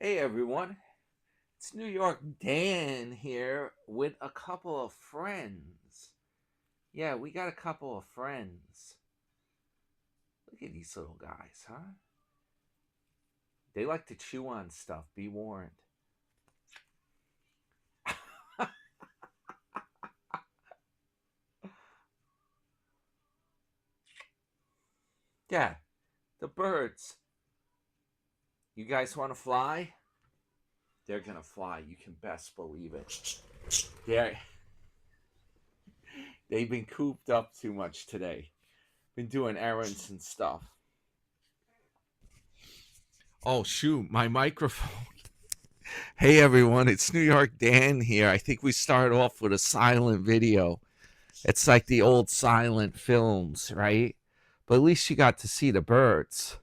Hey everyone, it's New York Dan here with a couple of friends. Yeah, we got a couple of friends. Look at these little guys, huh? They like to chew on stuff, be warned. Yeah, the birds. You guys want to fly? They're gonna fly, you can best believe it. They're, they've been cooped up too much today. Been doing errands and stuff. Oh, shoot, my microphone. Hey everyone, it's New York Dan here. I think we start off with a silent video. It's like the old silent films, right? But at least you got to see the birds.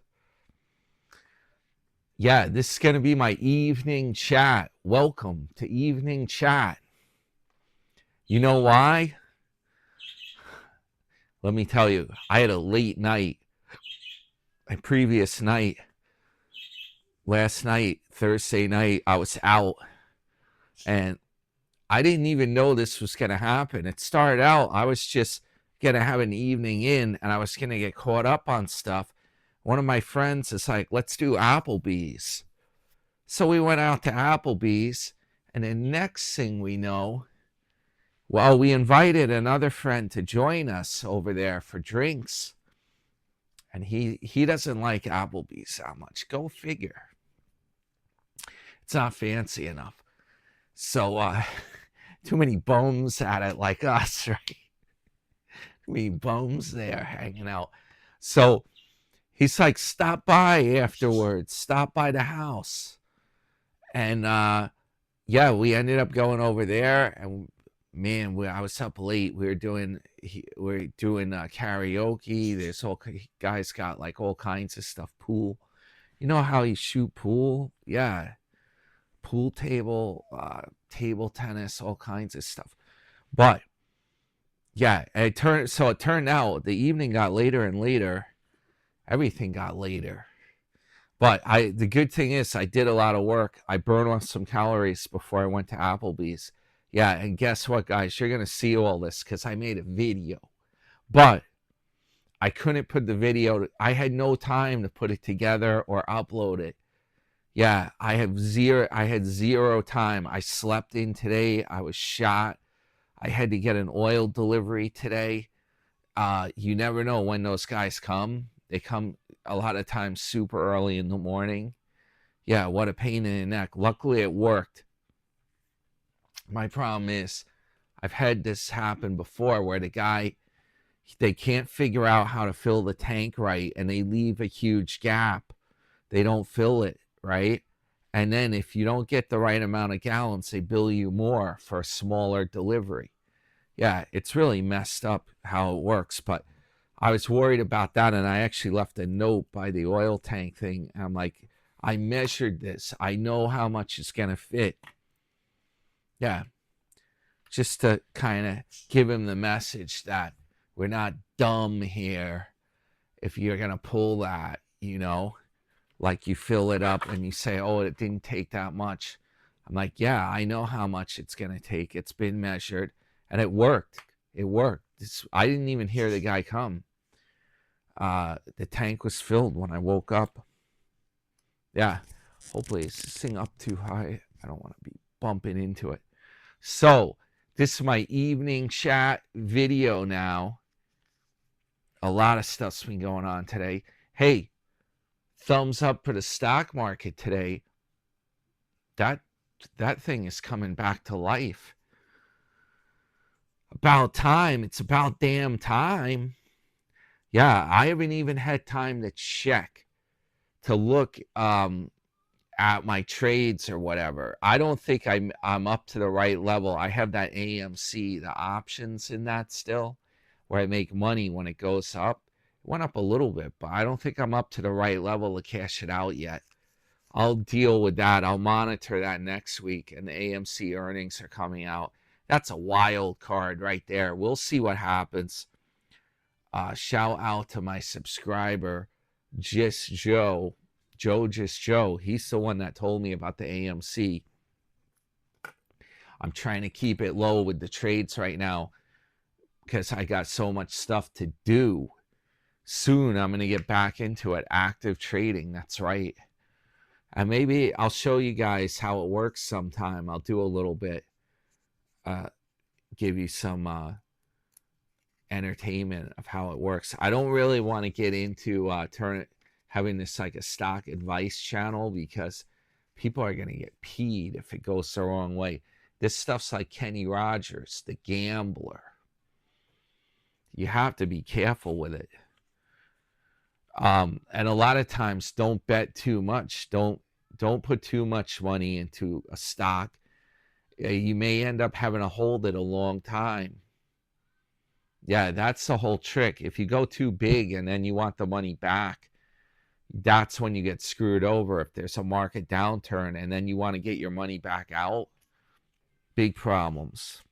Yeah, this is going to be my evening chat. Welcome to evening chat. You know why? Let me tell you, I had a late night. My previous night, last night, Thursday night, I was out and I didn't even know this was going to happen. It started out, I was just going to have an evening in and I was going to get caught up on stuff. One of my friends is like, let's do Applebee's. So we went out to Applebee's. And the next thing we know, well, we invited another friend to join us over there for drinks. And he doesn't like Applebee's that much. Go figure. It's not fancy enough. So, too many bums at it like us, right? Too many bums there hanging out. So he's like, stop by afterwards. Stop by the house. And yeah, we ended up going over there, and man, I was up late. We were doing karaoke. There's all guys got like all kinds of stuff. Pool. You know how you shoot pool? Yeah, pool table, table tennis, all kinds of stuff. But yeah, it turned out the evening got later and later. Everything got later. But the good thing is I did a lot of work. I burned off some calories before I went to Applebee's. Yeah, and guess what, guys? You're gonna see all this because I made a video. But I couldn't put the video. I had no time to put it together or upload it. Yeah, I had zero time. I slept in today. I was shot. I had to get an oil delivery today. You never know when those guys come. They come a lot of times super early in the morning. Yeah, what a pain in the neck. Luckily, it worked. My problem is, I've had this happen before where they can't figure out how to fill the tank right and they leave a huge gap. They don't fill it right. And then if you don't get the right amount of gallons, they bill you more for a smaller delivery. Yeah, it's really messed up how it works. But I was worried about that, and I actually left a note by the oil tank thing. I'm like, I measured this. I know how much it's going to fit. Yeah, just to kind of give him the message that we're not dumb here. If you're going to pull that, like you fill it up and you say, oh, it didn't take that much. I'm like, yeah, I know how much it's going to take. It's been measured, and it worked. It worked. I didn't even hear the guy come. The tank was filled when I woke up. Yeah, hopefully it's this thing up too high. I don't want to be bumping into it. So this is my evening chat video now. A lot of stuff's been going on today. Hey, thumbs up for the stock market today. That thing is coming back to life. About time. It's about damn time. Yeah, I haven't even had time to check, to look at my trades or whatever. I don't think I'm up to the right level. I have that AMC, the options in that still, where I make money when it goes up. It went up a little bit, but I don't think I'm up to the right level to cash it out yet. I'll deal with that. I'll monitor that next week, and the AMC earnings are coming out. That's a wild card right there. We'll see what happens. Shout out to my subscriber, Just Joe. Joe, he's the one that told me about the AMC. I'm trying to keep it low with the trades right now because I got so much stuff to do. Soon I'm going to get back into it, active trading. That's right. And maybe I'll show you guys how it works sometime. I'll do a little bit, give you some entertainment of how it works. I don't really want to get into having this like a stock advice channel because people are going to get peed if it goes the wrong way. This stuff's like Kenny Rogers, the gambler. You have to be careful with it. And a lot of times, don't bet too much. Don't put too much money into a stock. You may end up having to hold it a long time. Yeah, that's the whole trick. If you go too big and then you want the money back, that's when you get screwed over. If there's a market downturn and then you want to get your money back out, big problems.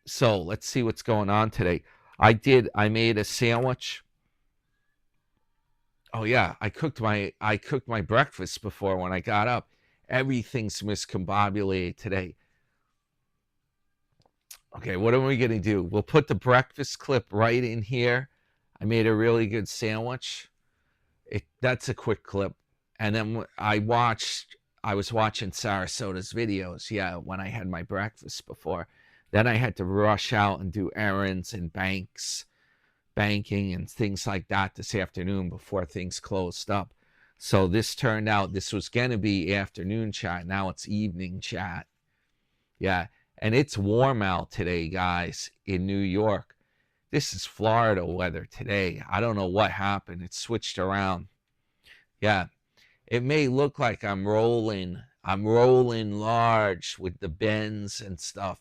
So let's see what's going on today. I made a sandwich. Oh yeah, I cooked my breakfast before when I got up. Everything's miscombobulated today. Okay, what are we going to do? We'll put the breakfast clip right in here. I made a really good sandwich. That's a quick clip. And then I was watching Sarasota's videos, yeah, when I had my breakfast before. Then I had to rush out and do errands and banking and things like that this afternoon before things closed up. So this turned out, this was going to be afternoon chat. Now it's evening chat. Yeah. And it's warm out today, guys, in New York. This is Florida weather today. I don't know what happened. It switched around. Yeah. It may look like I'm rolling large with the bends and stuff.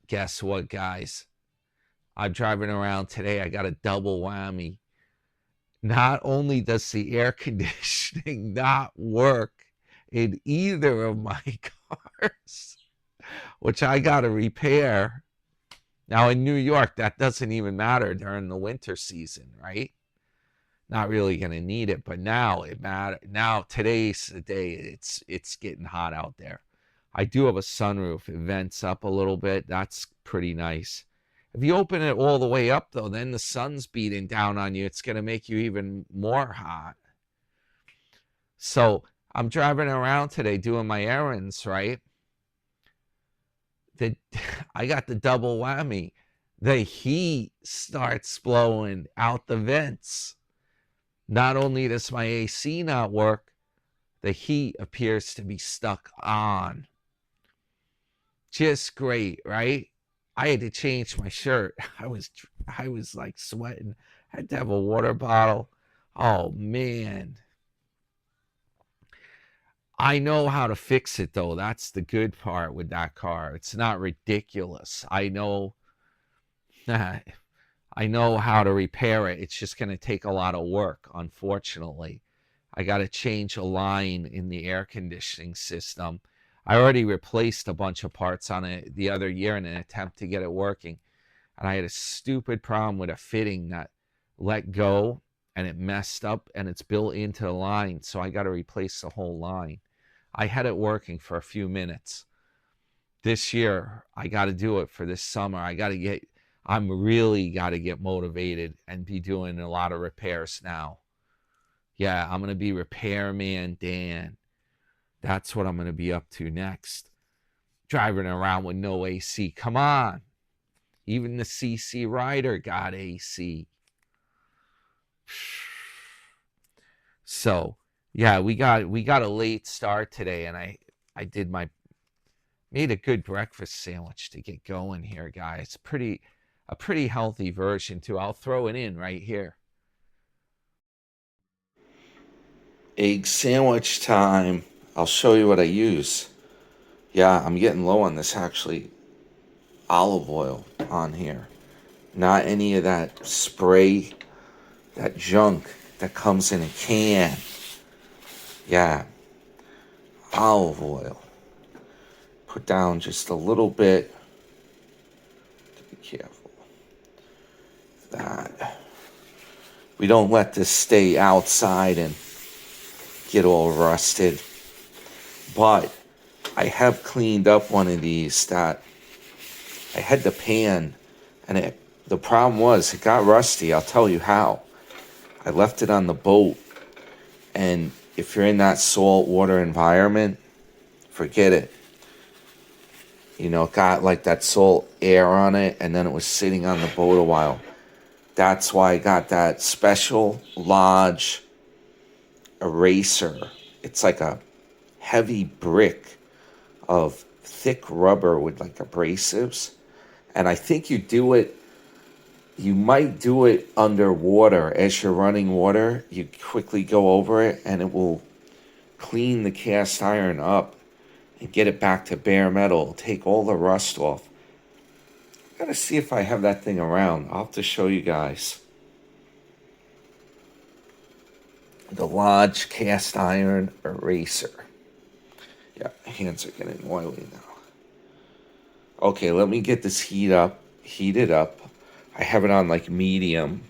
Guess what, guys? I'm driving around today. I got a double whammy. Not only does the air conditioning not work in either of my cars, which I got to repair. Now in New York, that doesn't even matter during the winter season, right? Not really going to need it, but now it matters. Now today's the day. It's getting hot out there. I do have a sunroof. It vents up a little bit. That's pretty nice. If you open it all the way up, though, then the sun's beating down on you. It's going to make you even more hot. So I'm driving around today doing my errands, right? I got the double whammy. The heat starts blowing out the vents. Not only does my AC not work, the heat appears to be stuck on. Just great, right? I had to change my shirt. I was like sweating. I had to have a water bottle. Oh man. I know how to fix it though. That's the good part with that car. It's not ridiculous. I know how to repair it. It's just going to take a lot of work, unfortunately. I got to change a line in the air conditioning system. I already replaced a bunch of parts on it the other year in an attempt to get it working. And I had a stupid problem with a fitting that let go and it messed up and it's built into the line. So I got to replace the whole line. I had it working for a few minutes. This year, I got to do it for this summer. I'm really got to get motivated and be doing a lot of repairs now. Yeah, I'm going to be Repairman Dan. That's what I'm going to be up to next. Driving around with no AC. Come on. Even the CC Rider got AC. So, yeah, we got a late start today, and I made a good breakfast sandwich to get going here, guys. A pretty healthy version too. I'll throw it in right here. Egg sandwich time. I'll show you what I use. Yeah, I'm getting low on this actually. Olive oil on here. Not any of that spray, that junk that comes in a can. Yeah. Olive oil. Put down just a little bit. To be careful. That. We don't let this stay outside and get all rusted. But I have cleaned up one of these that I had the pan, and the problem was it got rusty. I'll tell you how. I left it on the boat, and if you're in that salt water environment, forget it. You know, it got like that salt air on it, and then it was sitting on the boat a while. That's why I got that special large eraser. It's like a heavy brick of thick rubber with like abrasives. And I think you might do it underwater as you're running water. You quickly go over it and it will clean the cast iron up and get it back to bare metal. It'll take all the rust off. I gotta see if I have that thing around. I'll have to show you guys. The Lodge cast iron eraser. Yeah, hands are getting oily now. Okay, let me get this heated up. I have it on like medium.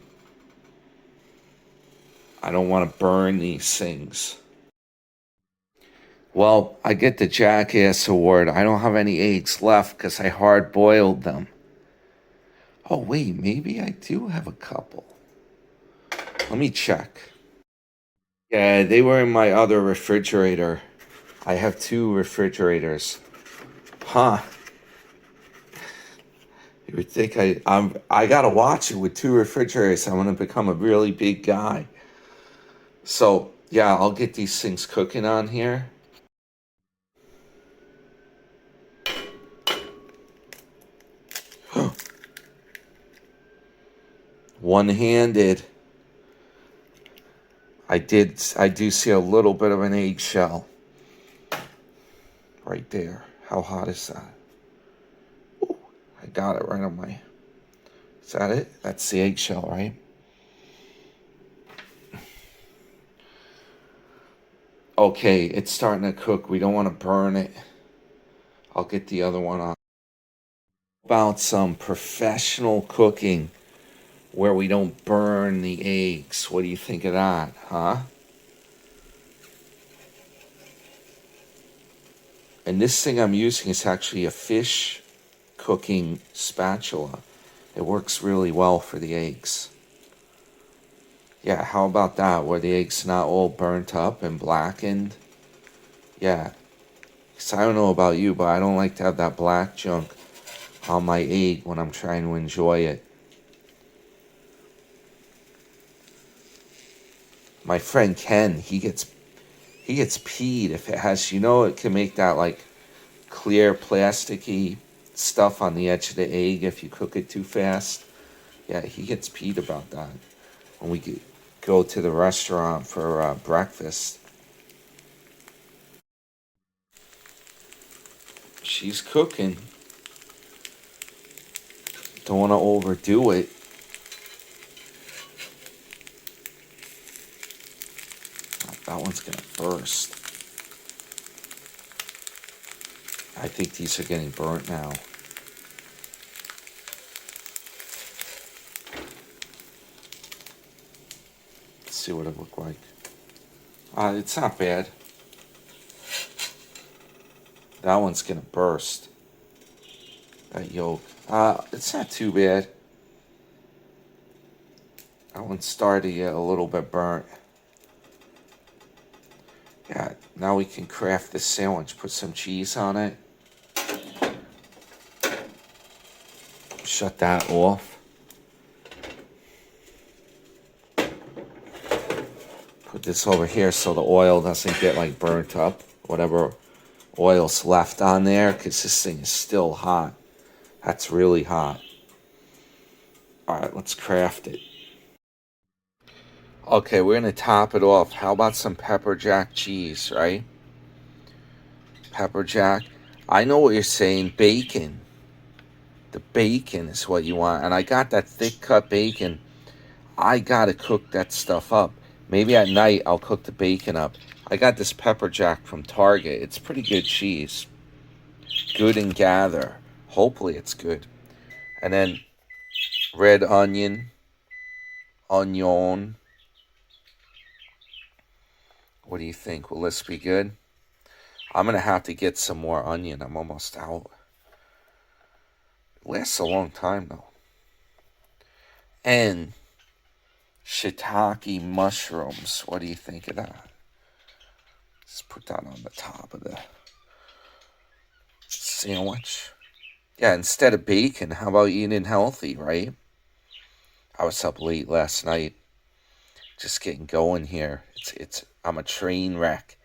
I don't want to burn these things. Well, I get the Jackass Award. I don't have any eggs left because I hard boiled them. Oh, wait, maybe I do have a couple. Let me check. Yeah, they were in my other refrigerator. I have 2 refrigerators. Huh. You would think I gotta watch it with 2 refrigerators. I'm gonna become a really big guy. So yeah, I'll get these things cooking on here. One-handed. I do see a little bit of an eggshell right there. How hot is that? Ooh, I got it right on my. Is that it? That's the eggshell, right? Okay, it's starting to cook. We don't want to burn it. I'll get the other one on. About some professional cooking where we don't burn the eggs. What do you think of that, huh? And this thing I'm using is actually a fish cooking spatula. It works really well for the eggs. Yeah, how about that? Where the egg's not all burnt up and blackened. Yeah. Because I don't know about you, but I don't like to have that black junk on my egg when I'm trying to enjoy it. My friend Ken, he gets peed if it has, it can make that like clear plasticky stuff on the edge of the egg if you cook it too fast. Yeah, he gets peed about that when we go to the restaurant for breakfast. She's cooking. Don't want to overdo it. That one's gonna burst. I think these are getting burnt now. Let's see what it looked like. It's not bad. That one's gonna burst. That yolk. It's not too bad. That one's starting to get a little bit burnt. Yeah, now we can craft this sandwich. Put some cheese on it. Shut that off. Put this over here so the oil doesn't get like burnt up. Whatever oil's left on there, because this thing is still hot. That's really hot. Alright, let's craft it. Okay, we're going to top it off. How about some pepper jack cheese, right? Pepper jack. I know what you're saying. Bacon. The bacon is what you want. And I got that thick cut bacon. I got to cook that stuff up. Maybe at night I'll cook the bacon up. I got this pepper jack from Target. It's pretty good cheese. Good and gather. Hopefully it's good. And then red onion. onion. What do you think? Will this be good? I'm going to have to get some more onion. I'm almost out. It lasts a long time, though. And shiitake mushrooms. What do you think of that? Just put that on the top of the sandwich. Yeah, instead of bacon, how about eating healthy, right? I was up late last night, just getting going here. I'm a train wreck.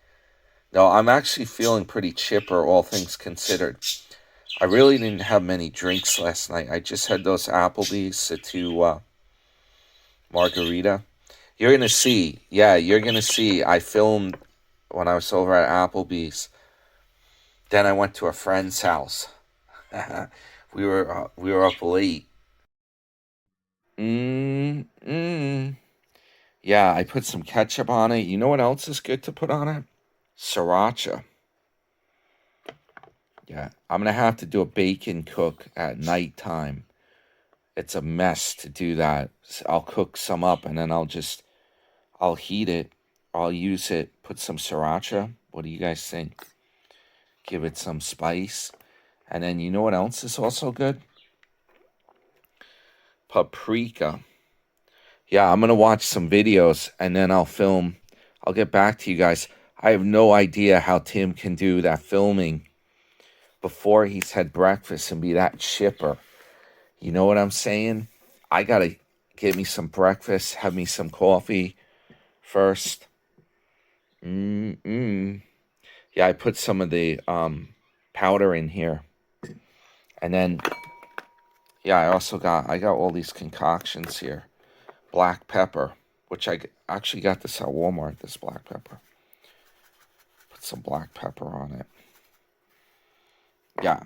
No, I'm actually feeling pretty chipper, all things considered. I really didn't have many drinks last night. I just had those Applebee's to margarita. You're gonna see, yeah, you're gonna see. I filmed when I was over at Applebee's. Then I went to a friend's house. We were up late. Mm. Yeah, I put some ketchup on it. You know what else is good to put on it? Sriracha. Yeah, I'm gonna have to do a bacon cook at nighttime. It's a mess to do that. I'll cook some up and then I'll heat it. I'll use it. Put some sriracha. What do you guys think? Give it some spice. And then you know what else is also good? Paprika. Yeah, I'm gonna watch some videos and then I'll film. I'll get back to you guys. I have no idea how Tim can do that filming before he's had breakfast and be that chipper. You know what I'm saying? I gotta get me some breakfast, have me some coffee first. Mm-mm. Yeah, I put some of the powder in here. And then, yeah, I got all these concoctions here. Black pepper, which I actually got this at Walmart, this black pepper. Put some black pepper on it. Yeah.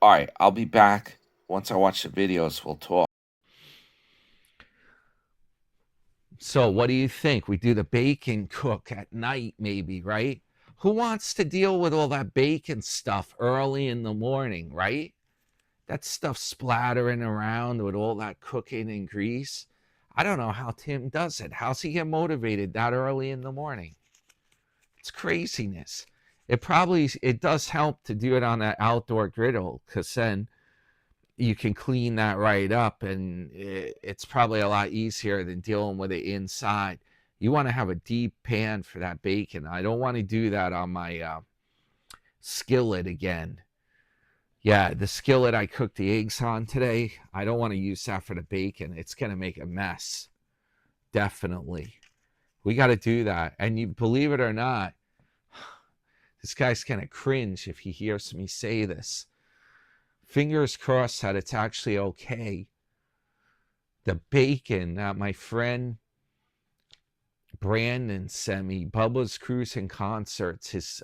All right, I'll be back. Once I watch the videos, we'll talk. So what do you think? We do the bacon cook at night maybe, right? Who wants to deal with all that bacon stuff early in the morning, right? That stuff splattering around with all that cooking and grease. I don't know how Tim does it. How's he get motivated that early in the morning? It's craziness. It does help to do it on an outdoor griddle because then you can clean that right up and it's probably a lot easier than dealing with it inside. You want to have a deep pan for that bacon. I don't want to do that on my skillet again. Yeah, the skillet I cooked the eggs on today, I don't want to use that for the bacon. It's going to make a mess. Definitely. We got to do that. And you believe it or not, this guy's going to cringe if he hears me say this. Fingers crossed that it's actually okay. The bacon that my friend Brandon sent me, Bubba's Cruise and Concerts, his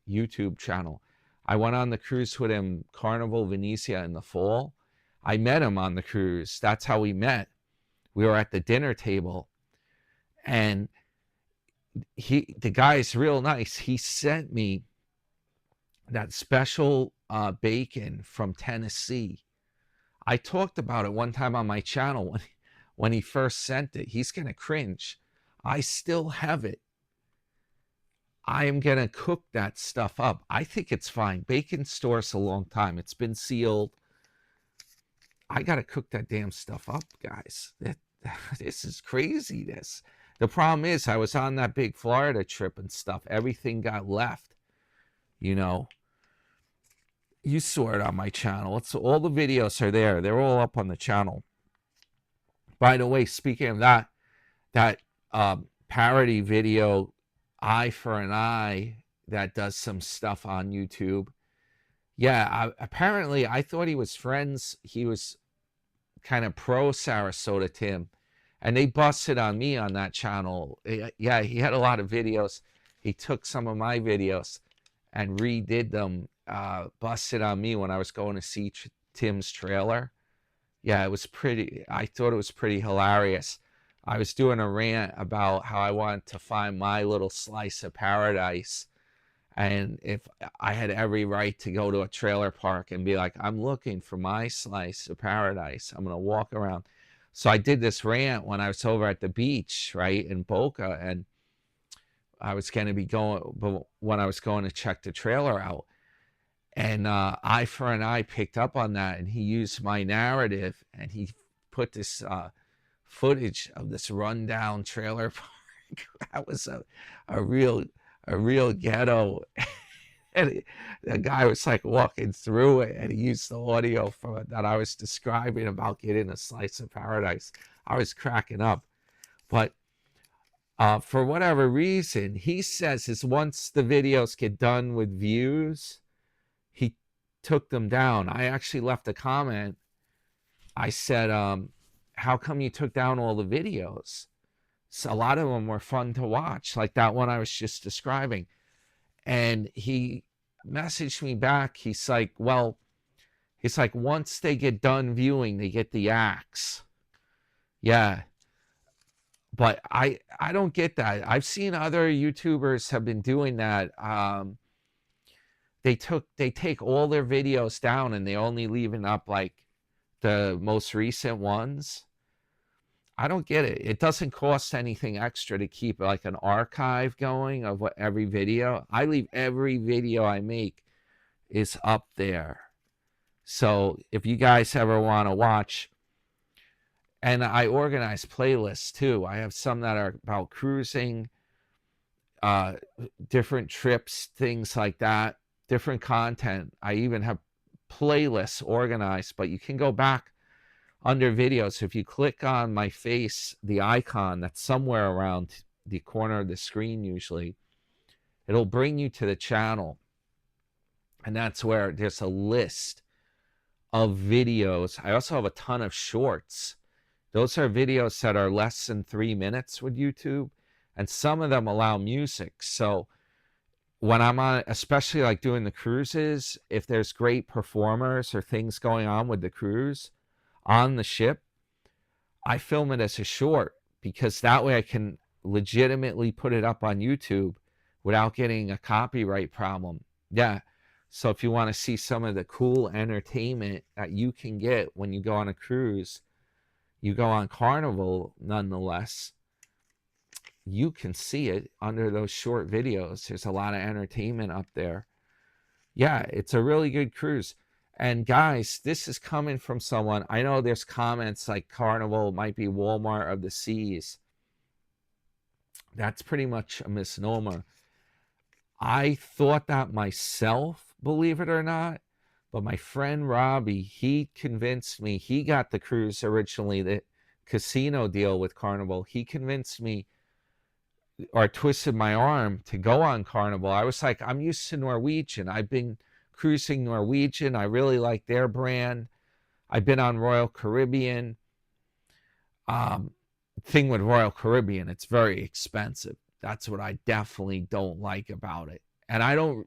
YouTube channel. I went on the cruise with him, Carnival Venezia, in the fall. I met him on the cruise. That's how we met. We were at the dinner table, and the guy's real nice. He sent me that special bacon from Tennessee. I talked about it one time on my channel when he first sent it. He's gonna cringe. I still have it. I am going to cook that stuff up. I think it's fine. Bacon stores a long time. It's been sealed. I got to cook that damn stuff up, guys. This is crazy, The problem is I was on that big Florida trip and stuff. Everything got left. You know, you saw it on my channel. All the videos are there. They're all up on the channel. By the way, speaking of that parody video, Eye for an Eye, that does some stuff on YouTube. Yeah, apparently I thought he was friends. He was kind of pro Sarasota Tim, and they busted on me on that channel. Yeah, he had a lot of videos. He took some of my videos and redid them, busted on me when I was going to see Tim's trailer. Yeah, I thought it was pretty hilarious. I was doing a rant about how I wanted to find my little slice of paradise. And if I had every right to go to a trailer park and be like, I'm looking for my slice of paradise. I'm going to walk around. So I did this rant when I was over at the beach, right, in Boca, and I was going to be going, but when I was going to check the trailer out, and Eye for an Eye picked up on that, and he used my narrative, and he put this footage of this rundown trailer park. That was a real ghetto. And the guy was like walking through it, and he used the audio from it that I was describing about getting a slice of paradise. I was cracking up. But for whatever reason, he says is once the videos get done with views, he took them down. I actually left a comment. I said, how come you took down all the videos? So a lot of them were fun to watch, like that one I was just describing. And he messaged me back. He's like, well, once they get done viewing, they get the axe. Yeah. But I don't get that. I've seen other YouTubers have been doing that. They take all their videos down and they only leaving up like the most recent ones. I don't get it. It doesn't cost anything extra to keep like an archive going of what every video. I leave every video I make is up there. So if you guys ever want to watch, and I organize playlists too. I have some that are about cruising, different trips, things like that, different content. I even have playlists organized, but you can go back under videos. If you click on my face, the icon that's somewhere around the corner of the screen usually, it'll bring you to the channel. And that's where there's a list of videos. I also have a ton of shorts. Those are videos that are less than 3 minutes with YouTube, and some of them allow music. So when I'm on, especially like doing the cruises, if there's great performers or things going on with the cruise on the ship, I film it as a short, because that way I can legitimately put it up on YouTube without getting a copyright problem. Yeah. So if you want to see some of the cool entertainment that you can get when you go on a cruise, you go on Carnival nonetheless, you can see it under those short videos. There's a lot of entertainment up there. Yeah, it's a really good cruise. And guys, this is coming from someone, I know there's comments like Carnival might be Walmart of the seas. That's pretty much a misnomer. I thought that myself, believe it or not, but my friend Robbie, he convinced me. He got the cruise originally, the casino deal with Carnival. He convinced me, or twisted my arm to go on Carnival. I was like, I'm used to Norwegian. I've been cruising Norwegian. I really like their brand. I've been on Royal Caribbean. Thing with Royal Caribbean, it's very expensive. That's what I definitely don't like about it. And I don't,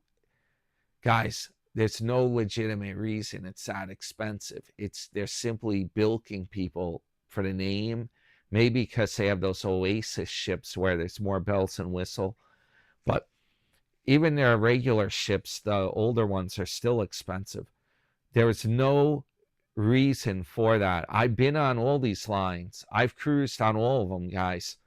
guys, there's no legitimate reason it's that expensive. They're simply bilking people for the name, maybe because they have those Oasis ships where there's more bells and whistle. But even their regular ships, the older ones, are still expensive. There is no reason for that. I've been on all these lines. I've cruised on all of them, guys.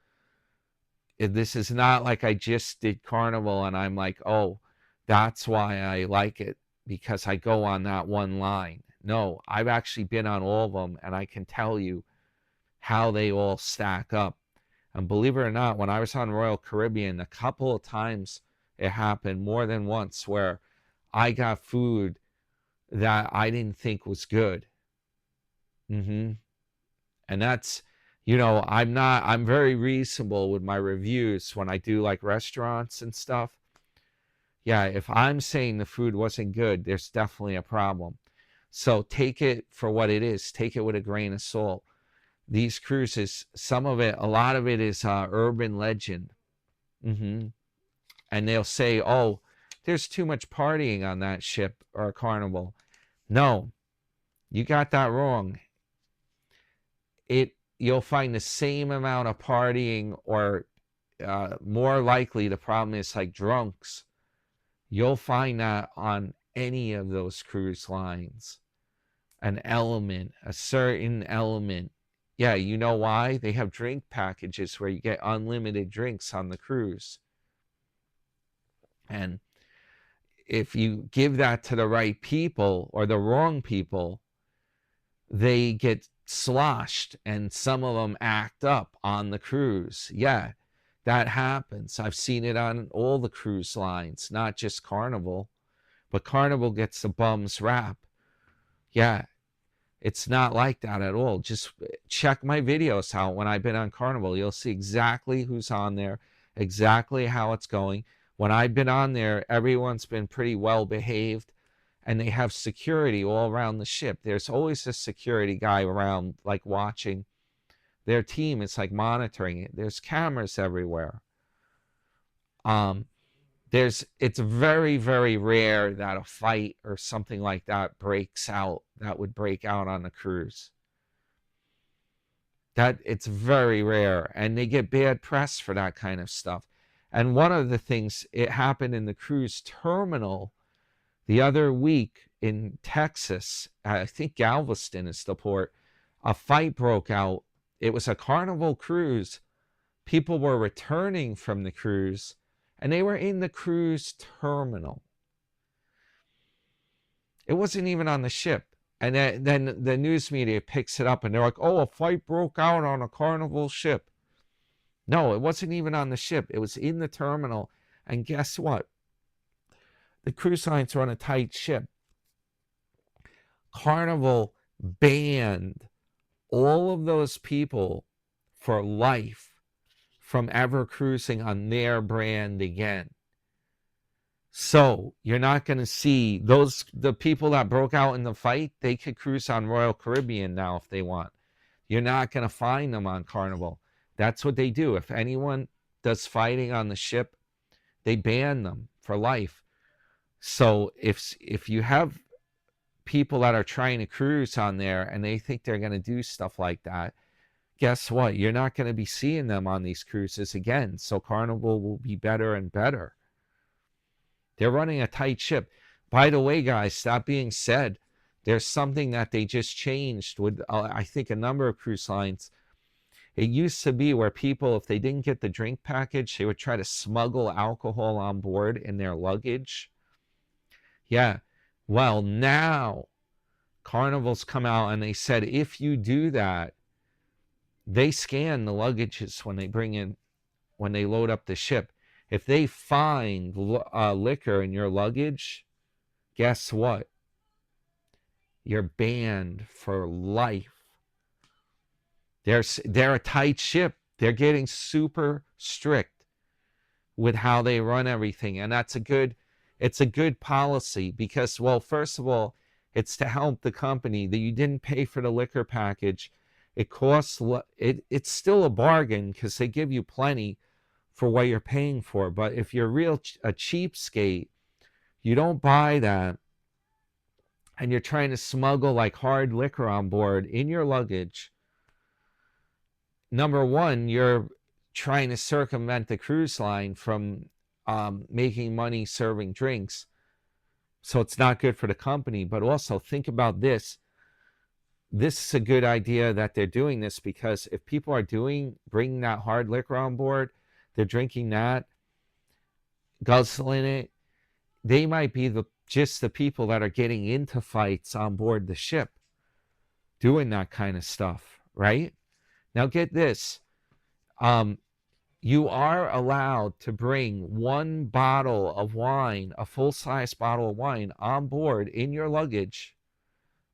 This is not like I just did Carnival and I'm like, oh, that's why I like it, because I go on that one line. No, I've actually been on all of them, and I can tell you how they all stack up. And believe it or not, when I was on Royal Caribbean, a couple of times it happened, more than once, where I got food that I didn't think was good. And that's, I'm very reasonable with my reviews when I do like restaurants and stuff. Yeah, if I'm saying the food wasn't good, there's definitely a problem. So take it for what it is. Take it with a grain of salt. These cruises, some of it, a lot of it is urban legend. And they'll say, oh, there's too much partying on that ship or Carnival. No, you got that wrong. You'll find the same amount of partying, or more likely the problem is like drunks. You'll find that on any of those cruise lines. A certain element. Yeah, you know why? They have drink packages where you get unlimited drinks on the cruise. And if you give that to the right people or the wrong people, they get sloshed and some of them act up on the cruise. Yeah, that happens. I've seen it on all the cruise lines, not just Carnival, but Carnival gets the bums rap. Yeah, it's not like that at all. Just check my videos out when I've been on Carnival. You'll see exactly who's on there, exactly how it's going. When I've been on there, everyone's been pretty well behaved, and they have security all around the ship. There's always a security guy around, like watching their team. It's like monitoring it. There's cameras everywhere. It's very, very rare that a fight or something like that would break out on a cruise. That it's very rare, and they get bad press for that kind of stuff. And one of the things, it happened in the cruise terminal the other week in Texas. I think Galveston is the port. A fight broke out. It was a Carnival cruise. People were returning from the cruise, and they were in the cruise terminal. It wasn't even on the ship. And then the news media picks it up, and they're like, oh, a fight broke out on a Carnival ship. No, it wasn't even on the ship. It was in the terminal. And guess what? The cruise lines are on a tight ship. Carnival banned all of those people for life from ever cruising on their brand again. So you're not going to see the people that broke out in the fight. They could cruise on Royal Caribbean now if they want. You're not going to find them on Carnival. That's what they do. If anyone does fighting on the ship, they ban them for life. So if you have people that are trying to cruise on there and they think they're going to do stuff like that, guess what? You're not going to be seeing them on these cruises again. So Carnival will be better and better. They're running a tight ship. By the way, guys, that being said, there's something that they just changed with, I think, a number of cruise lines. It used to be where people, if they didn't get the drink package, they would try to smuggle alcohol on board in their luggage. Yeah. Well, now Carnival's come out and they said if you do that, they scan the luggages when they load up the ship. If they find liquor in your luggage, guess what? You're banned for life. They're a tight ship. They're getting super strict with how they run everything, and it's a good policy because, well, first of all, it's to help the company that you didn't pay for the liquor package. It costs it's still a bargain because they give you plenty for what you're paying for. But if you're a cheapskate, you don't buy that, and you're trying to smuggle like hard liquor on board in your luggage, number one, you're trying to circumvent the cruise line from making money serving drinks. So it's not good for the company. But also think about this. This is a good idea that they're doing this, because if people are bringing that hard liquor on board, they're drinking that, guzzling it, they might be just the people that are getting into fights on board the ship doing that kind of stuff, right? Now get this. You are allowed to bring one bottle of wine, a full-size bottle of wine, on board in your luggage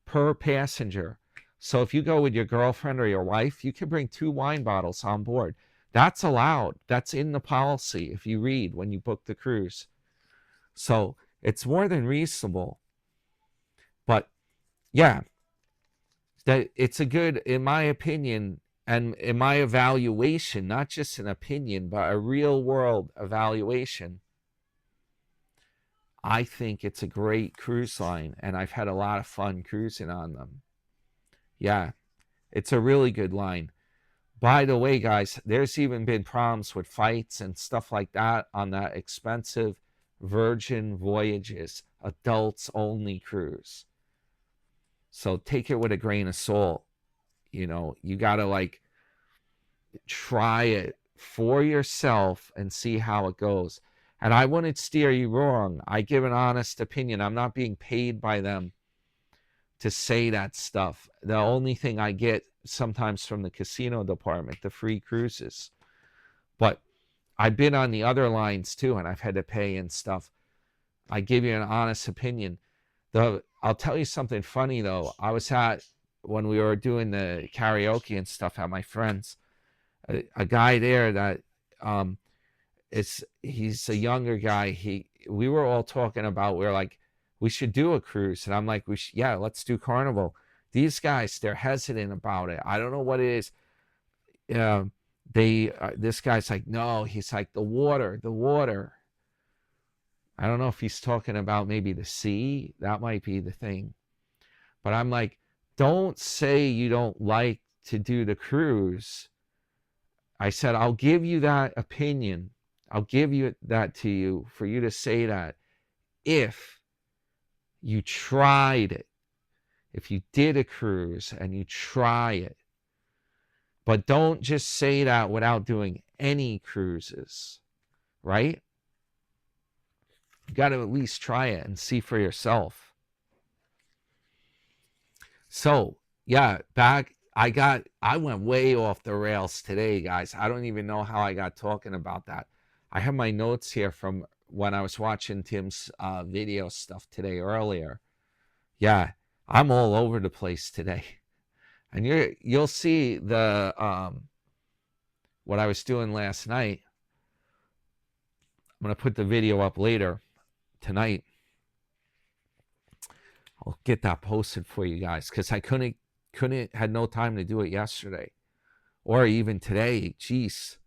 per passenger. So if you go with your girlfriend or your wife, you can bring 2 wine bottles on board. That's allowed. That's in the policy if you read when you book the cruise. So it's more than reasonable. But yeah, it's a good, in my opinion, and in my evaluation, not just an opinion, but a real world evaluation, I think it's a great cruise line, and I've had a lot of fun cruising on them. Yeah, it's a really good line. By the way, guys, there's even been problems with fights and stuff like that on that expensive Virgin Voyages, adults only cruise. So take it with a grain of salt. You know, you got to like try it for yourself and see how it goes. And I wouldn't steer you wrong. I give an honest opinion. I'm not being paid by them to say that stuff. The only thing I get sometimes from the casino department, the free cruises. But I've been on the other lines too, and I've had to pay and stuff. I give you an honest opinion. I'll tell you something funny though. I was at, when we were doing the karaoke and stuff at my friend's, a guy there that he's a younger guy. We were all talking about, we're like, we should do a cruise, and I'm like, yeah, let's do Carnival. These guys, they're hesitant about it. I don't know what it is. This guy's like, no, he's like, the water. I don't know if he's talking about maybe the sea. That might be the thing. But I'm like, don't say you don't like to do the cruise. I said, I'll give you that opinion. I'll give you that to you for you to say that if you tried it, if you did a cruise and you try it. But don't just say that without doing any cruises, right? You got to at least try it and see for yourself. So, yeah, I went way off the rails today, guys. I don't even know how I got talking about that. I have my notes here from when I was watching Tim's video stuff today earlier. Yeah, I'm all over the place today. And you'll see the what I was doing last night. I'm going to put the video up later tonight. I'll get that posted for you guys because I had no time to do it yesterday or even today. Jeez.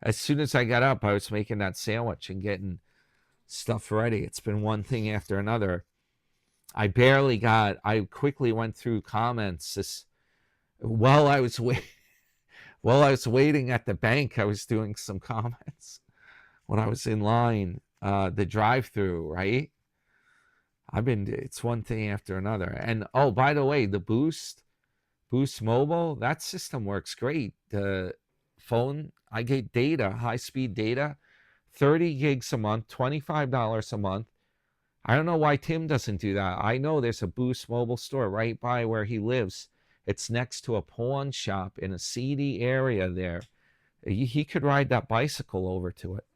As soon as I got up, I was making that sandwich and getting stuff ready. It's been one thing after another. I quickly went through comments while I was waiting at the bank. I was doing some comments when I was in line, the drive-through, right? It's one thing after another. And oh, by the way, the Boost Mobile, that system works great. The phone, I get data, high-speed data, 30 gigs a month, $25 a month. I don't know why Tim doesn't do that. I know there's a Boost Mobile store right by where he lives. It's next to a pawn shop in a seedy area there. He could ride that bicycle over to it.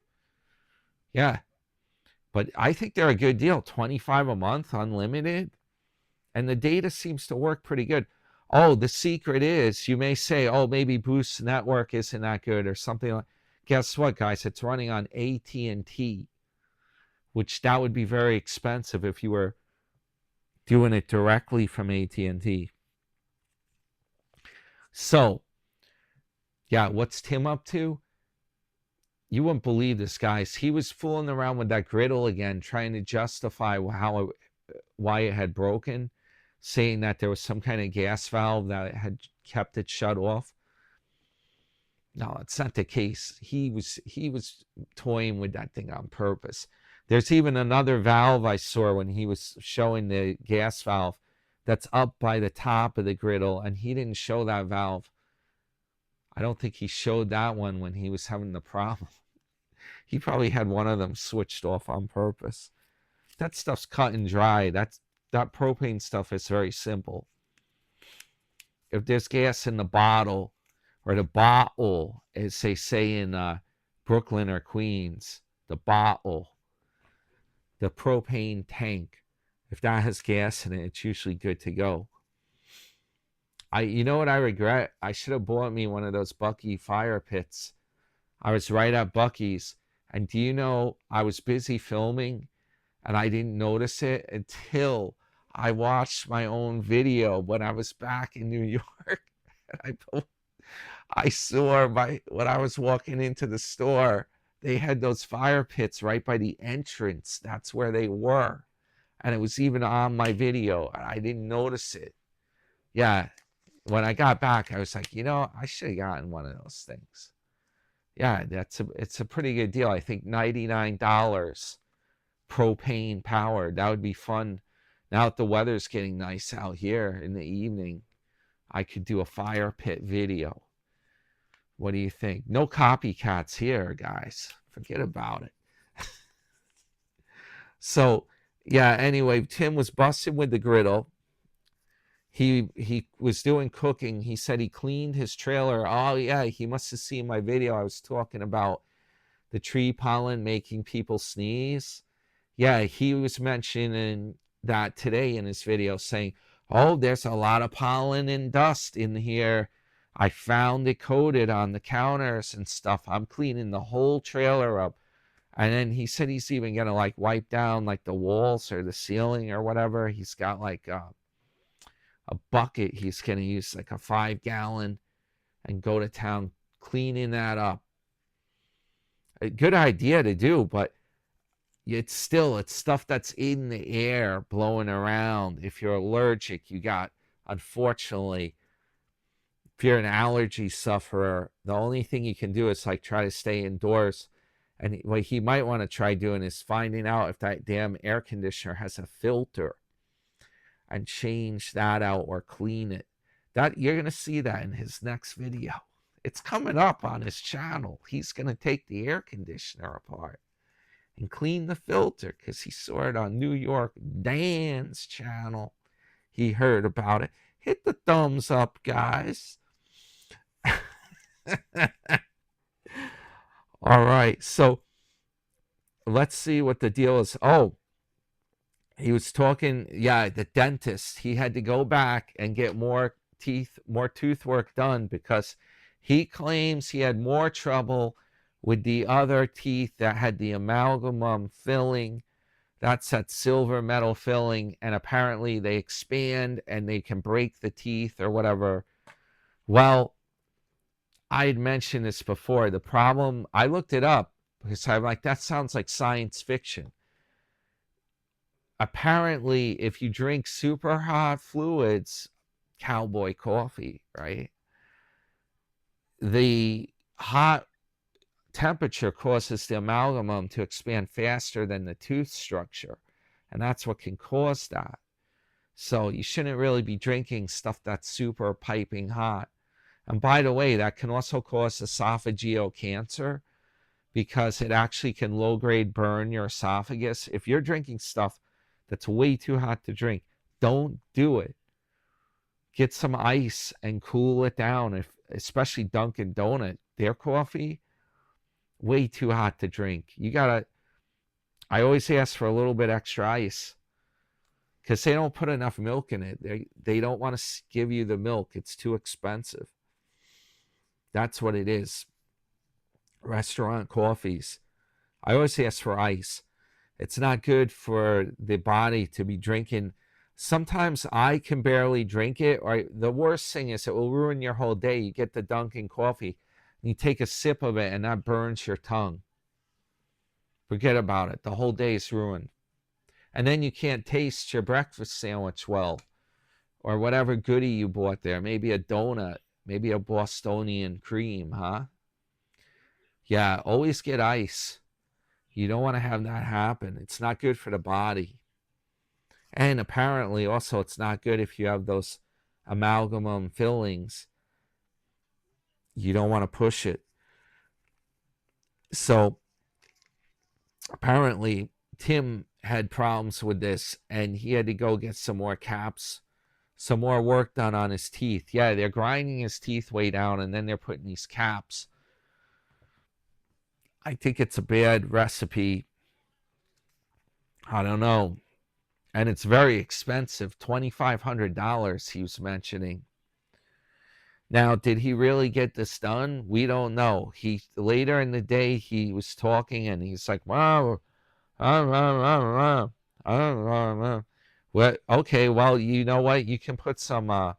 Yeah. But I think they're a good deal. $25 a month, unlimited. And the data seems to work pretty good. Oh, the secret is, you may say, oh, maybe Boost network isn't that good or something like. Guess what, guys? It's running on AT&T, which that would be very expensive if you were doing it directly from AT&T. So, yeah, what's Tim up to? You wouldn't believe this, guys. He was fooling around with that griddle again, trying to justify why it had broken, saying that there was some kind of gas valve that had kept it shut off. No, it's not the case. He was toying with that thing on purpose. There's even another valve I saw when he was showing the gas valve that's up by the top of the griddle, and he didn't show that valve. I don't think he showed that one when he was having the problem. He probably had one of them switched off on purpose. That stuff's cut and dry. That propane stuff is very simple. If there's gas in the bottle, or the bottle, as they say in Brooklyn or Queens, the bottle, the propane tank, if that has gas in it, it's usually good to go. You know what I regret? I should have bought me one of those Bucky fire pits. I was right at Bucky's, and do you know, I was busy filming, and I didn't notice it until I watched my own video when I was back in New York. And I saw when I was walking into the store, they had those fire pits right by the entrance. That's where they were. And it was even on my video. And I didn't notice it. Yeah. When I got back, I was like, I should have gotten one of those things. Yeah, it's a pretty good deal. I think $99 propane powered. That would be fun. Now that the weather's getting nice out here in the evening, I could do a fire pit video. What do you think? No copycats here, guys. Forget about it. So, yeah, anyway, Tim was busting with the griddle. He was doing cooking. He said he cleaned his trailer. Oh, yeah, he must have seen my video. I was talking about the tree pollen making people sneeze. Yeah, he was mentioning that today in his video, saying, oh, there's a lot of pollen and dust in here. I found it coated on the counters and stuff. I'm cleaning the whole trailer up. And then he said he's even going to like wipe down like the walls or the ceiling or whatever. He's got like a bucket. He's going to use like a 5-gallon and go to town cleaning that up. A good idea to do, but it's stuff that's in the air blowing around. If you're allergic, you got, unfortunately, if you're an allergy sufferer, the only thing you can do is like try to stay indoors. And what he might want to try doing is finding out if that damn air conditioner has a filter and change that out or clean it. That you're going to see that in his next video. It's coming up on his channel. He's going to take the air conditioner apart and clean the filter because he saw it on New York Dan's channel. He heard about it. Hit the thumbs up, guys. All right, so let's see what the deal is. Oh, he was talking, yeah, the dentist. He had to go back and get more tooth work done because he claims he had more trouble with the other teeth that had the amalgam filling. That's that silver metal filling, and apparently they expand and they can break the teeth or whatever. Well, I had mentioned this before. The problem, I looked it up because I'm like, that sounds like science fiction. Apparently, if you drink super hot fluids, cowboy coffee, right? The hot temperature causes the amalgam to expand faster than the tooth structure. And that's what can cause that. So you shouldn't really be drinking stuff that's super piping hot. And by the way, that can also cause esophageal cancer because it actually can low-grade burn your esophagus. If you're drinking stuff that's way too hot to drink, don't do it. Get some ice and cool it down, especially Dunkin' Donut. Their coffee, way too hot to drink. I always ask for a little bit extra ice because they don't put enough milk in it. They don't want to give you the milk. It's too expensive. That's what it is. Restaurant coffees. I always ask for ice. It's not good for the body to be drinking. Sometimes I can barely drink it, or the worst thing is it will ruin your whole day. You get the Dunkin' coffee, and you take a sip of it, and that burns your tongue. Forget about it. The whole day is ruined. And then you can't taste your breakfast sandwich well, or whatever goodie you bought there. Maybe a donut, maybe a Bostonian cream, huh? Yeah, always get ice. You don't want to have that happen. It's not good for the body. And apparently also it's not good if you have those amalgam fillings. You don't want to push it. So apparently Tim had problems with this and he had to go get some more caps, some more work done on his teeth. Yeah, they're grinding his teeth way down and then they're putting these caps. I think it's a bad recipe. I don't know. And it's very expensive, $2,500 he was mentioning. Now, did he really get this done? We don't know. Later in the day, he was talking and he's like, wow, well, okay, well, you know what? You can put some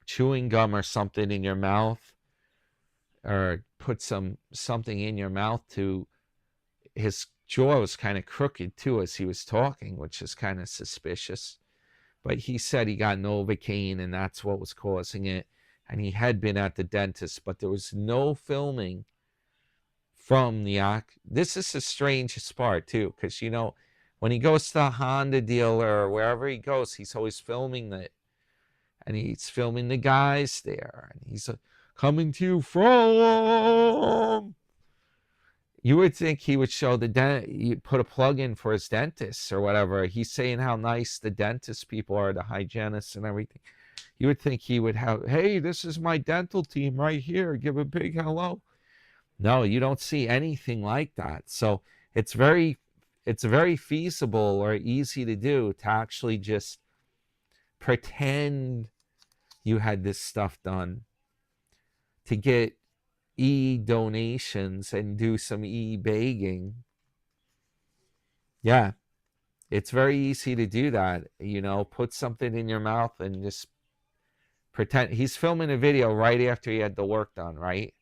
chewing gum or something in your mouth, or put something in your mouth to. His jaw was kind of crooked too as he was talking, which is kind of suspicious. But he said he got Novocaine and that's what was causing it. And he had been at the dentist, but there was no filming from the This is the strangest part too, because you know, when he goes to the Honda dealer or wherever he goes, he's always filming it. and he's filming the guys there, and he's coming to you from. You would think he would show you put a plug in for his dentist or whatever. He's saying how nice the dentist people are, the hygienists and everything. You would think he would have, hey, this is my dental team right here. Give a big hello. No, you don't see anything like that. So it's very feasible or easy to do to actually just pretend you had this stuff done, to get e-donations and do some e-begging. Yeah, it's very easy to do that. Put something in your mouth and just pretend. He's filming a video right after he had the work done, right?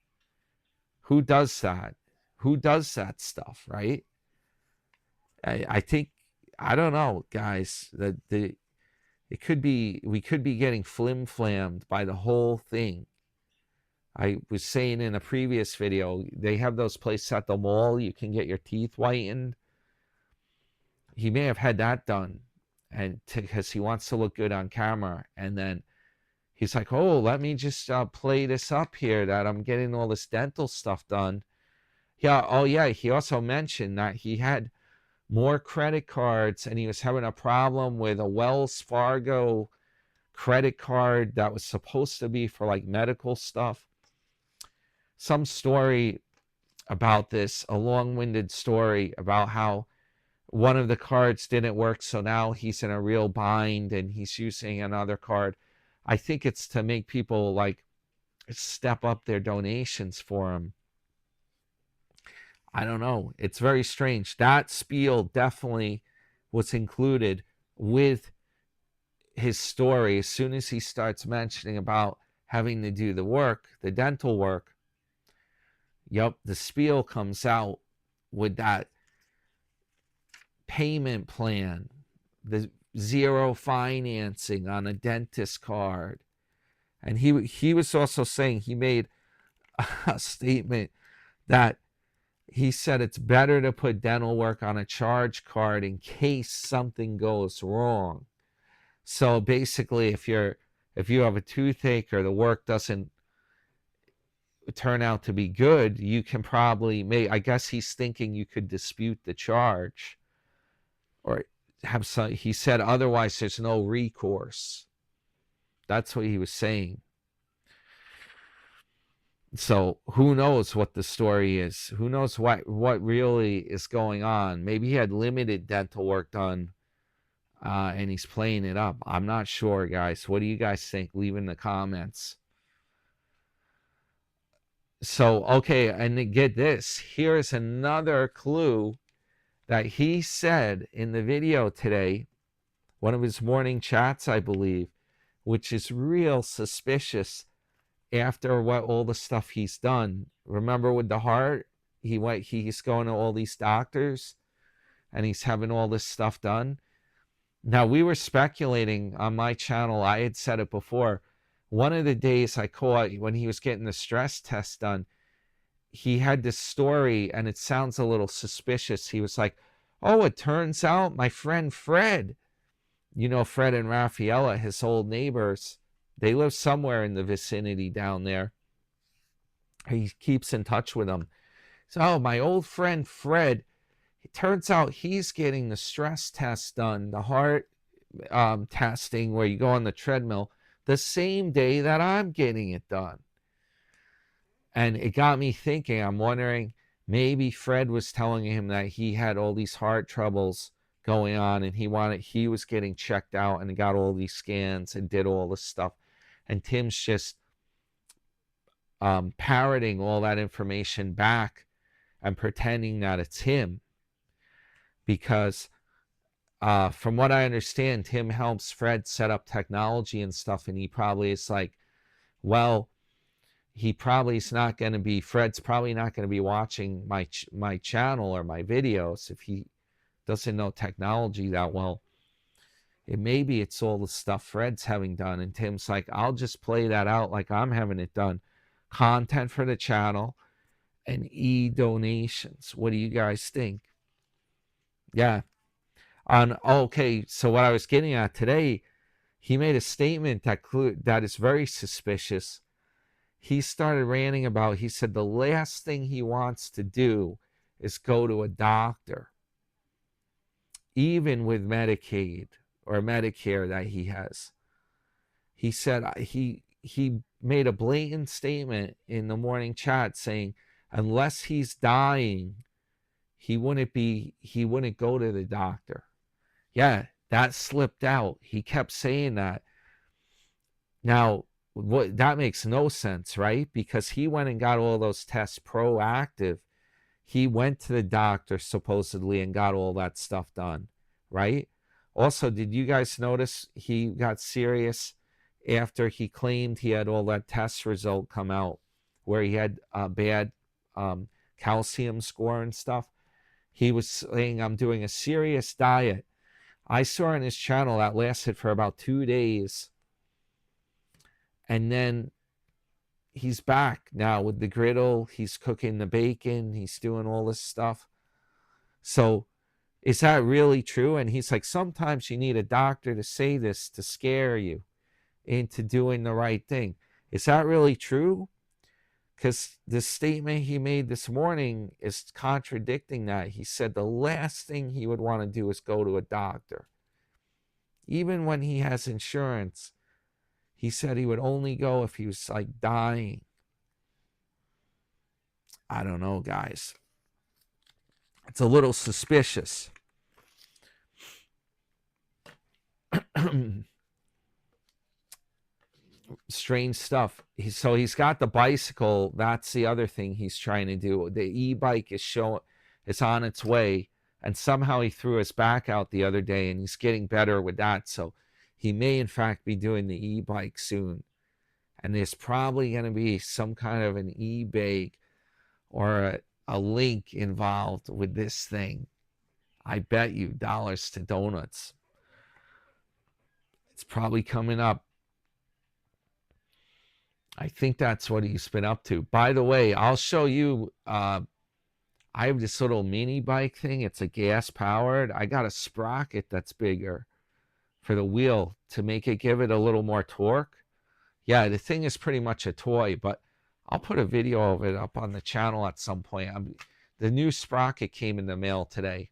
Who does that? Who does that stuff, right? I think, I don't know, guys, we could be getting flim-flammed by the whole thing. I was saying in a previous video, they have those places at the mall you can get your teeth whitened. He may have had that done, and because he wants to look good on camera, and then he's like, oh, let me just play this up here that I'm getting all this dental stuff done. Yeah, oh yeah, he also mentioned that he had more credit cards and he was having a problem with a Wells Fargo credit card that was supposed to be for like medical stuff. Some story about this, a long-winded story about how one of the cards didn't work, so now he's in a real bind and he's using another card. I think it's to make people like step up their donations for him. I don't know. It's very strange. That spiel definitely was included with his story. As soon as he starts mentioning about having to do the work, the dental work, yep, the spiel comes out with that payment plan, the zero financing on a dentist card. And he was also saying, he made a statement that he said it's better to put dental work on a charge card in case something goes wrong. So basically, if you have a toothache or the work doesn't turn out to be good, you can probably I guess he's thinking you could dispute the charge, or have some. He said otherwise there's no recourse. That's what he was saying. So who knows what the story is? Who knows what really is going on? Maybe he had limited dental work done, and he's playing it up. I'm not sure, guys. What do you guys think? Leave in the comments. So, okay, and get this. Here's another clue that he said in the video today, one of his morning chats, I believe, which is real suspicious after all the stuff he's done. Remember with the heart, he's going to all these doctors and he's having all this stuff done. Now, we were speculating on my channel, I had said it before, one of the days I caught when he was getting the stress test done, he had this story and it sounds a little suspicious. He was like, oh, it turns out my friend Fred, Fred and Rafaela, his old neighbors, they live somewhere in the vicinity down there. He keeps in touch with them. So, my old friend Fred, it turns out he's getting the stress test done, the heart testing where you go on the treadmill, the same day that I'm getting it done. And it got me thinking, I'm wondering, maybe Fred was telling him that he had all these heart troubles going on and he was getting checked out and got all these scans and did all this stuff. And Tim's just parroting all that information back and pretending that it's him. Because from what I understand, Tim helps Fred set up technology and stuff. And he probably is like, well, Fred's probably not going to be watching my channel or my videos if he doesn't know technology that well. Maybe it's all the stuff Fred's having done, and Tim's like, I'll just play that out like I'm having it done. Content for the channel and e-donations. What do you guys think? Yeah. Okay, so what I was getting at today he made a statement that is very suspicious. He started ranting about, he said the last thing he wants to do is go to a doctor, even with Medicaid or Medicare that he has. He said he made a blatant statement in the morning chat saying unless he's dying, he wouldn't go to the doctor. Yeah, that slipped out. He kept saying that. Now, that makes no sense, right? Because he went and got all those tests proactive. He went to the doctor supposedly and got all that stuff done, right? Also, did you guys notice he got serious after he claimed he had all that test result come out where he had a bad calcium score and stuff? He was saying, I'm doing a serious diet. I saw on his channel that lasted for about 2 days. And then he's back now with the griddle. He's cooking the bacon. He's doing all this stuff. So is that really true? And he's like, sometimes you need a doctor to say this to scare you into doing the right thing. Is that really true? Because the statement he made this morning is contradicting that. He said the last thing he would want to do is go to a doctor. Even when he has insurance, he said he would only go if he was like dying. I don't know, guys. It's a little suspicious. Strange stuff. So he's got the bicycle. That's the other thing he's trying to do. The e-bike is on its way. And somehow he threw his back out the other day, and he's getting better with that. So he may, in fact, be doing the e-bike soon. And there's probably going to be some kind of an eBay or a link involved with this thing. I bet you dollars to donuts. It's probably coming up. I think that's what he's been up to. By the way, I'll show you. I have this little mini bike thing. It's a gas powered. I got a sprocket that's bigger for the wheel to give it a little more torque. Yeah, the thing is pretty much a toy, but I'll put a video of it up on the channel at some point. The new sprocket came in the mail today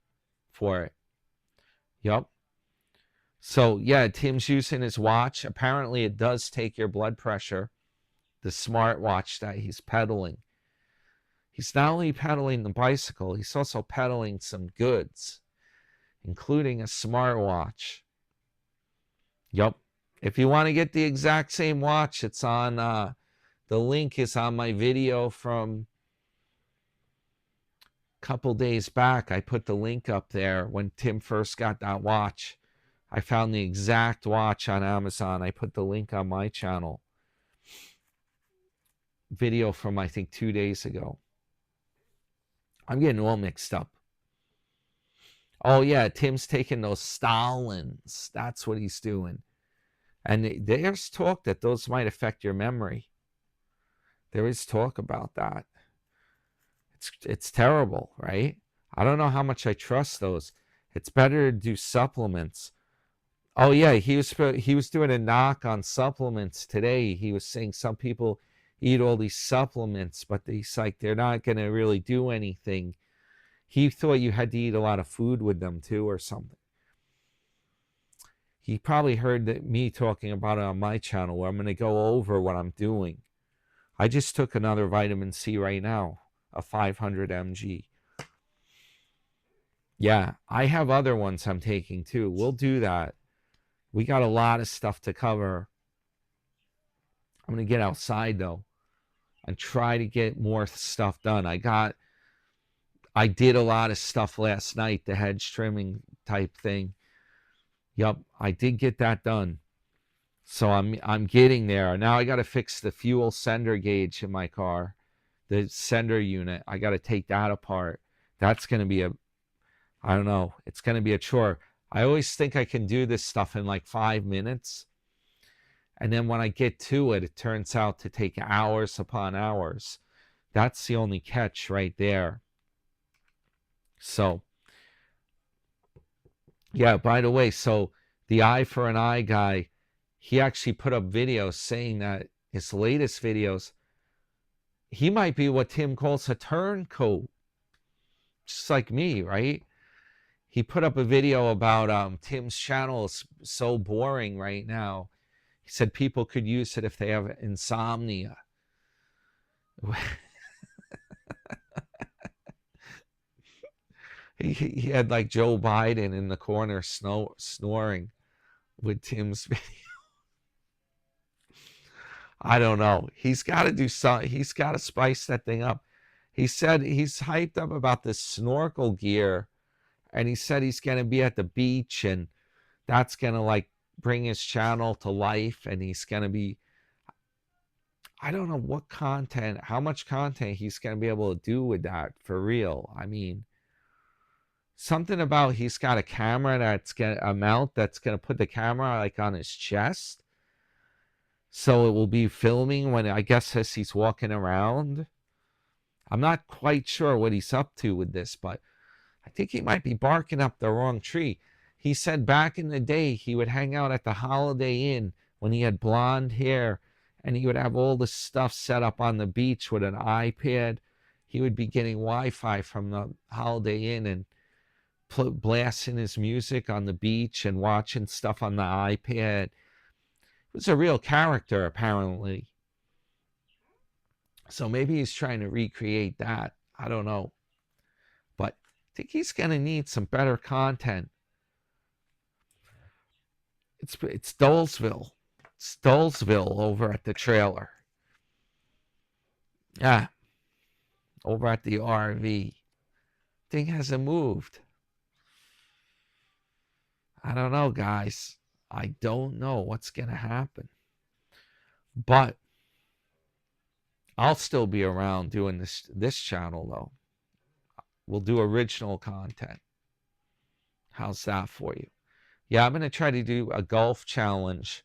for it. Yup. So, yeah, Tim's using his watch. Apparently, it does take your blood pressure, the smartwatch that he's pedaling. He's not only pedaling the bicycle, he's also pedaling some goods, including a smartwatch. Yup. If you want to get the exact same watch, it's on, the link is on my video from a couple days back. I put the link up there when Tim first got that watch. I found the exact watch on Amazon. I put the link on my channel. Video from, I think, 2 days ago. I'm getting all mixed up. Oh, yeah, Tim's taking those Stalins. That's what he's doing. And there's talk that those might affect your memory. There is talk about that. It's terrible, right? I don't know how much I trust those. It's better to do supplements. Oh, yeah, he was doing a knock on supplements today. He was saying some people eat all these supplements, but he's like, they're not going to really do anything. He thought you had to eat a lot of food with them too or something. He probably heard me talking about it on my channel where I'm going to go over what I'm doing. I just took another vitamin C right now, a 500 mg. Yeah, I have other ones I'm taking too. We'll do that. We got a lot of stuff to cover. I'm going to get outside though and try to get more stuff done. I did a lot of stuff last night, the hedge trimming type thing. Yup, I did get that done. So I'm getting there. Now I got to fix the fuel sender gauge in my car, the sender unit. I got to take that apart. That's going to be I don't know, it's going to be a chore. I always think I can do this stuff in like 5 minutes. And then when I get to it, it turns out to take hours upon hours. That's the only catch right there. So, yeah, by the way, so the eye for an eye guy, he actually put up videos saying that his latest videos, he might be what Tim calls a turncoat, just like me, right? He put up a video about Tim's channel is so boring right now. He said people could use it if they have insomnia. He had like Joe Biden in the corner snoring with Tim's video. I don't know. He's got to do something. He's got to spice that thing up. He said he's hyped up about this snorkel gear, and he said he's going to be at the beach, and that's going to like bring his channel to life, and he's going to be, I don't know what content, how much content he's going to be able to do with that for real. I mean, something about he's got a camera that's got a mount that's going to put the camera like on his chest. So it will be filming when, I guess, as he's walking around. I'm not quite sure what he's up to with this, but I think he might be barking up the wrong tree. He said back in the day he would hang out at the Holiday Inn when he had blonde hair, and he would have all the stuff set up on the beach with an iPad. He would be getting Wi-Fi from the Holiday Inn and blasting his music on the beach and watching stuff on the iPad. Was a real character, apparently. So maybe he's trying to recreate that. I don't know. But I think he's going to need some better content. It's Dolesville. It's Dolesville over at the trailer. Yeah. Over at the RV. Thing hasn't moved. I don't know, guys. I don't know what's going to happen. But I'll still be around doing this channel, though. We'll do original content. How's that for you? Yeah, I'm going to try to do a golf challenge.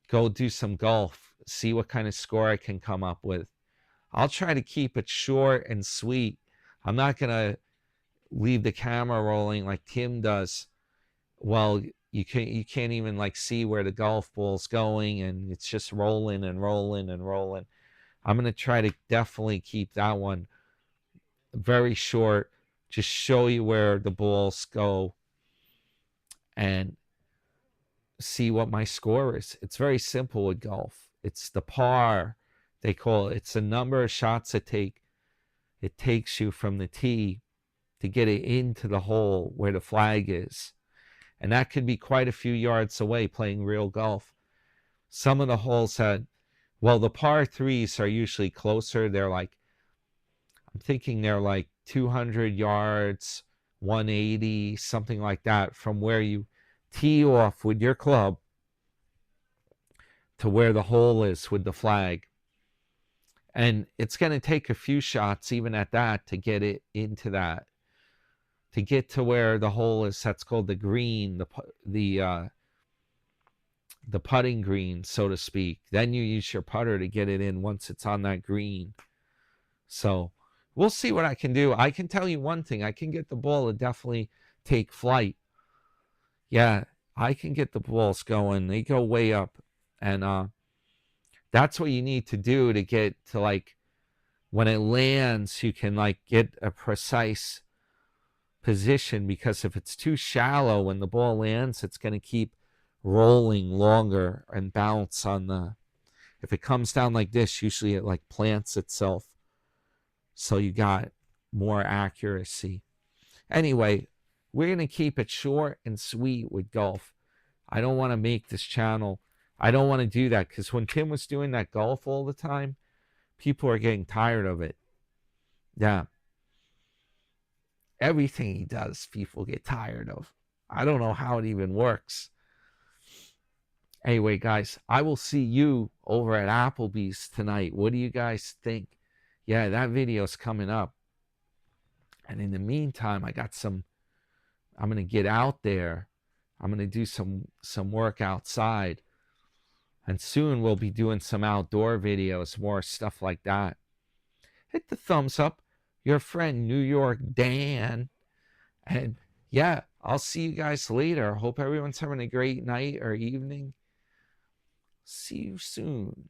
Go do some golf. See what kind of score I can come up with. I'll try to keep it short and sweet. I'm not going to leave the camera rolling like Tim does. Well, you can't even like see where the golf ball's going, and it's just rolling and rolling and rolling. I'm going to try to definitely keep that one very short, just show you where the balls go and see what my score is. It's very simple with golf. It's the par, they call it. It's the number of shots it takes you from the tee to get it into the hole where the flag is. And that could be quite a few yards away playing real golf. Some of the holes had, well, the par threes are usually closer. They're like, I'm thinking they're like 200 yards, 180, something like that, from where you tee off with your club to where the hole is with the flag. And it's going to take a few shots, even at that, to get it into that. To get to where the hole is, that's called the green, the putting green, so to speak. Then you use your putter to get it in once it's on that green. So we'll see what I can do. I can tell you one thing. I can get the ball to definitely take flight. Yeah, I can get the balls going. They go way up. And that's what you need to do to get to, like, when it lands, you can, like, get a precise position, because if it's too shallow when the ball lands, it's going to keep rolling longer and bounce on the, if it comes down like this, usually it like plants itself, so you got more accuracy. Anyway, we're going to keep it short and sweet with golf. I don't want to make this channel, I don't want to do that, because when Tim was doing that golf all the time, people are getting tired of it. Yeah. Everything he does, people get tired of. I don't know how it even works. Anyway, guys, I will see you over at Applebee's tonight. What do you guys think? Yeah, that video's coming up. And in the meantime, I'm going to get out there. I'm going to do some work outside. And soon we'll be doing some outdoor videos, more stuff like that. Hit the thumbs up. Your friend New York Dan. And yeah, I'll see you guys later. Hope everyone's having a great night or evening. See you soon.